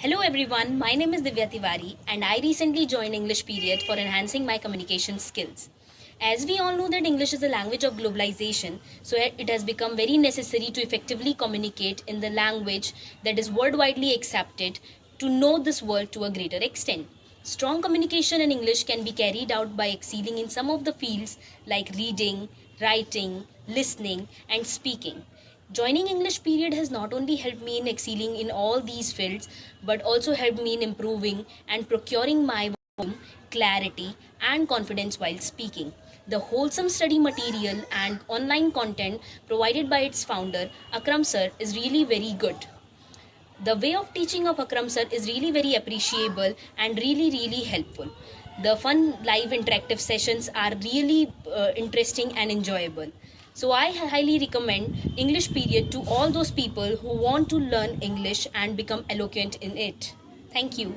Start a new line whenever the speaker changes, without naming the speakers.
Hello everyone, my name is Divya Tiwari and I recently joined English Period for enhancing my communication skills. As we all know that English is a language of globalization, so it has become very necessary to effectively communicate in the language that is worldwide accepted to know this world to a greater extent. Strong communication in English can be carried out by excelling in some of the fields like reading, writing, listening, and speaking. Joining English Period has not only helped me in excelling in all these fields, but also helped me in improving and procuring my volume, clarity, and confidence while speaking. The wholesome study material and online content provided by its founder, Akram Sir, is really very good. The way of teaching of Akram Sir is really very appreciable and really helpful. The fun live interactive sessions are really interesting and enjoyable. So I highly recommend English Period to all those people who want to learn English and become eloquent in it. Thank you.